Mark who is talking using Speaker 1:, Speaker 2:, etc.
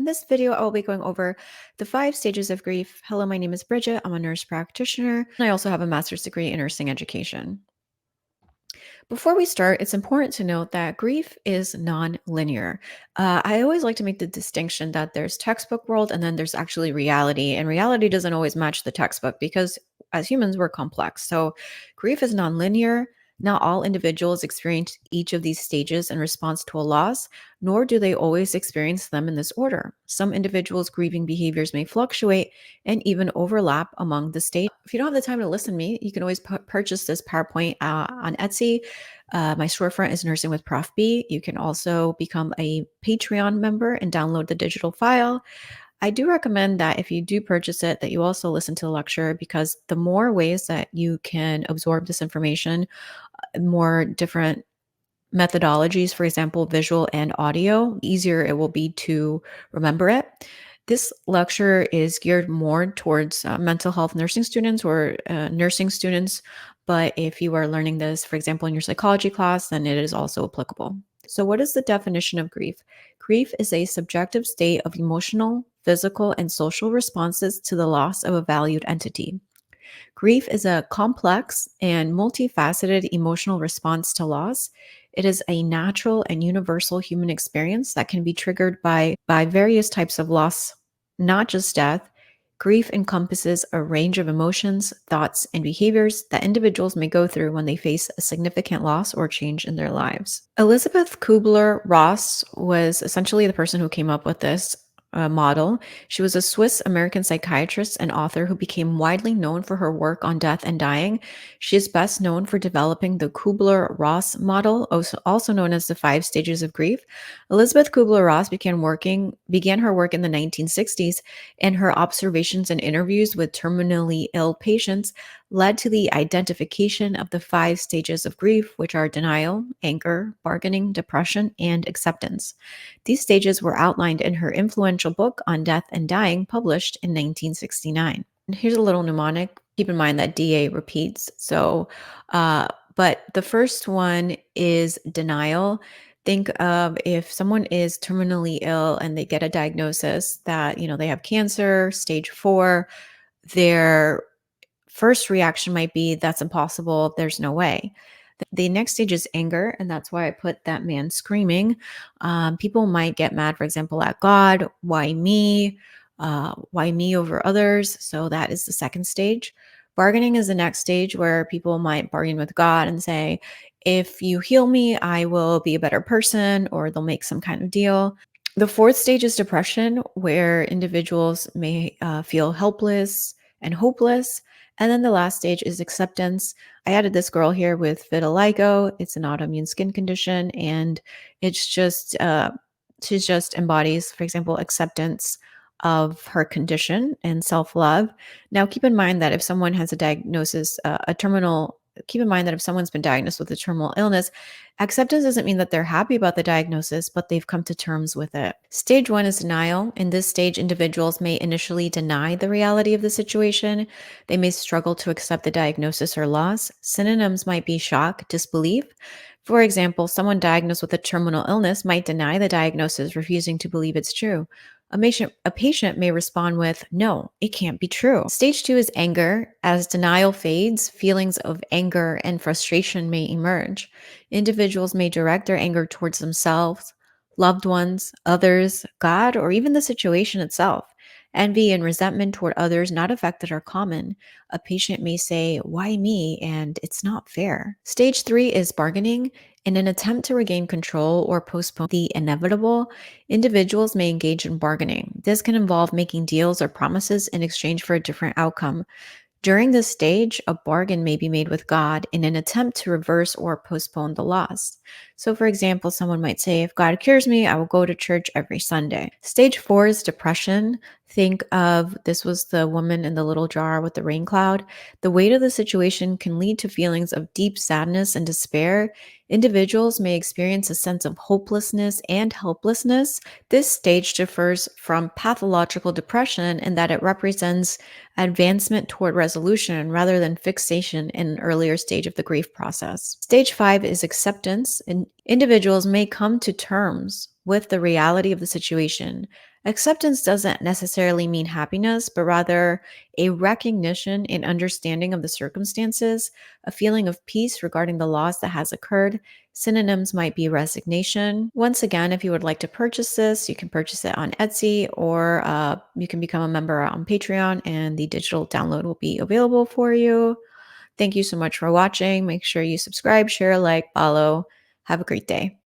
Speaker 1: In this video, I will be going over the 5 stages of grief. Hello, my name is Bridget. I'm a nurse practitioner, and I also have a master's degree in nursing education. Before we start, it's important to note that grief is non-linear. I always like to make the distinction that there's textbook world and then there's actually reality, and reality doesn't always match the textbook because as humans, we're complex. So grief is non-linear. Not all individuals experience each of these stages in response to a loss, nor do they always experience them in this order. Some individuals' grieving behaviors may fluctuate and even overlap among the stages. If you don't have the time to listen to me, you can always purchase this PowerPoint on Etsy. My storefront is Nursing with Prof B. You can also become a Patreon member and download the digital file. I do recommend that if you do purchase it, that you also listen to the lecture, because the more ways that you can absorb this information, more different methodologies, for example, visual and audio, easier it will be to remember it. This lecture is geared more towards mental health nursing students or nursing students, but if you are learning this, for example, in your psychology class, then it is also applicable. So, what is the definition of grief? Grief is a subjective state of emotional, physical, and social responses to the loss of a valued entity. Grief is a complex and multifaceted emotional response to loss. It is a natural and universal human experience that can be triggered by various types of loss, not just death. Grief encompasses a range of emotions, thoughts, and behaviors that individuals may go through when they face a significant loss or change in their lives. Elisabeth Kübler-Ross was essentially the person who came up with this model. She was a Swiss American psychiatrist and author who became widely known for her work on death and dying. She is best known for developing the Kübler-Ross model, also known as the 5 stages of grief. Elisabeth Kübler-Ross began her work in the 1960s, and her observations and interviews with terminally ill patients led to the identification of the 5 stages of grief, which are denial, anger, bargaining, depression, and acceptance. These stages were outlined in her influential book on death and dying, published in 1969. And here's a little mnemonic. Keep in mind that DA repeats. But the first one is denial. Think of if someone is terminally ill and they get a diagnosis that, they have cancer, stage 4, their first reaction might be, that's impossible, there's no way. The next stage is anger, and that's why I put that man screaming. People might get mad, for example, at God. Why me? Why me over others? So that is the second stage. Bargaining is the next stage, where people might bargain with God and say, if you heal me, I will be a better person, or they'll make some kind of deal. The fourth stage is depression, where individuals may feel helpless and hopeless. And then the last stage is acceptance. I added this girl here with vitiligo. It's an autoimmune skin condition, and it's just she just embodies, for example, acceptance of her condition and self-love. Now, keep in mind that if someone has a diagnosis, keep in mind that if someone's been diagnosed with a terminal illness, acceptance doesn't mean that they're happy about the diagnosis, but they've come to terms with it. Stage 1 is denial. In this stage, individuals may initially deny the reality of the situation. They may struggle to accept the diagnosis or loss. Synonyms might be shock, disbelief. For example, someone diagnosed with a terminal illness might deny the diagnosis, refusing to believe it's true. A patient may respond with, no, it can't be true. Stage 2 is anger. As denial fades, feelings of anger and frustration may emerge. Individuals may direct their anger towards themselves, loved ones, others, God, or even the situation itself. Envy and resentment toward others not affected are common. A patient may say, why me? And it's not fair. Stage 3 is bargaining. In an attempt to regain control or postpone the inevitable, individuals may engage in bargaining. This can involve making deals or promises in exchange for a different outcome. During this stage, a bargain may be made with God in an attempt to reverse or postpone the loss. So, for example, someone might say, if God cures me, I will go to church every Sunday. Stage 4 is depression. Think of this was the woman in the little jar with the rain cloud. The weight of the situation can lead to feelings of deep sadness and despair. Individuals may experience a sense of hopelessness and helplessness. This stage differs from pathological depression in that it represents advancement toward resolution rather than fixation in an earlier stage of the grief process. Stage 5 is acceptance, and individuals may come to terms with the reality of the situation. Acceptance doesn't necessarily mean happiness, but rather a recognition and understanding of the circumstances, a feeling of peace regarding the loss that has occurred. Synonyms might be resignation. Once again, if you would like to purchase this, you can purchase it on Etsy or you can become a member on Patreon, and the digital download will be available for you. Thank you so much for watching. Make sure you subscribe, share, like, follow. Have a great day.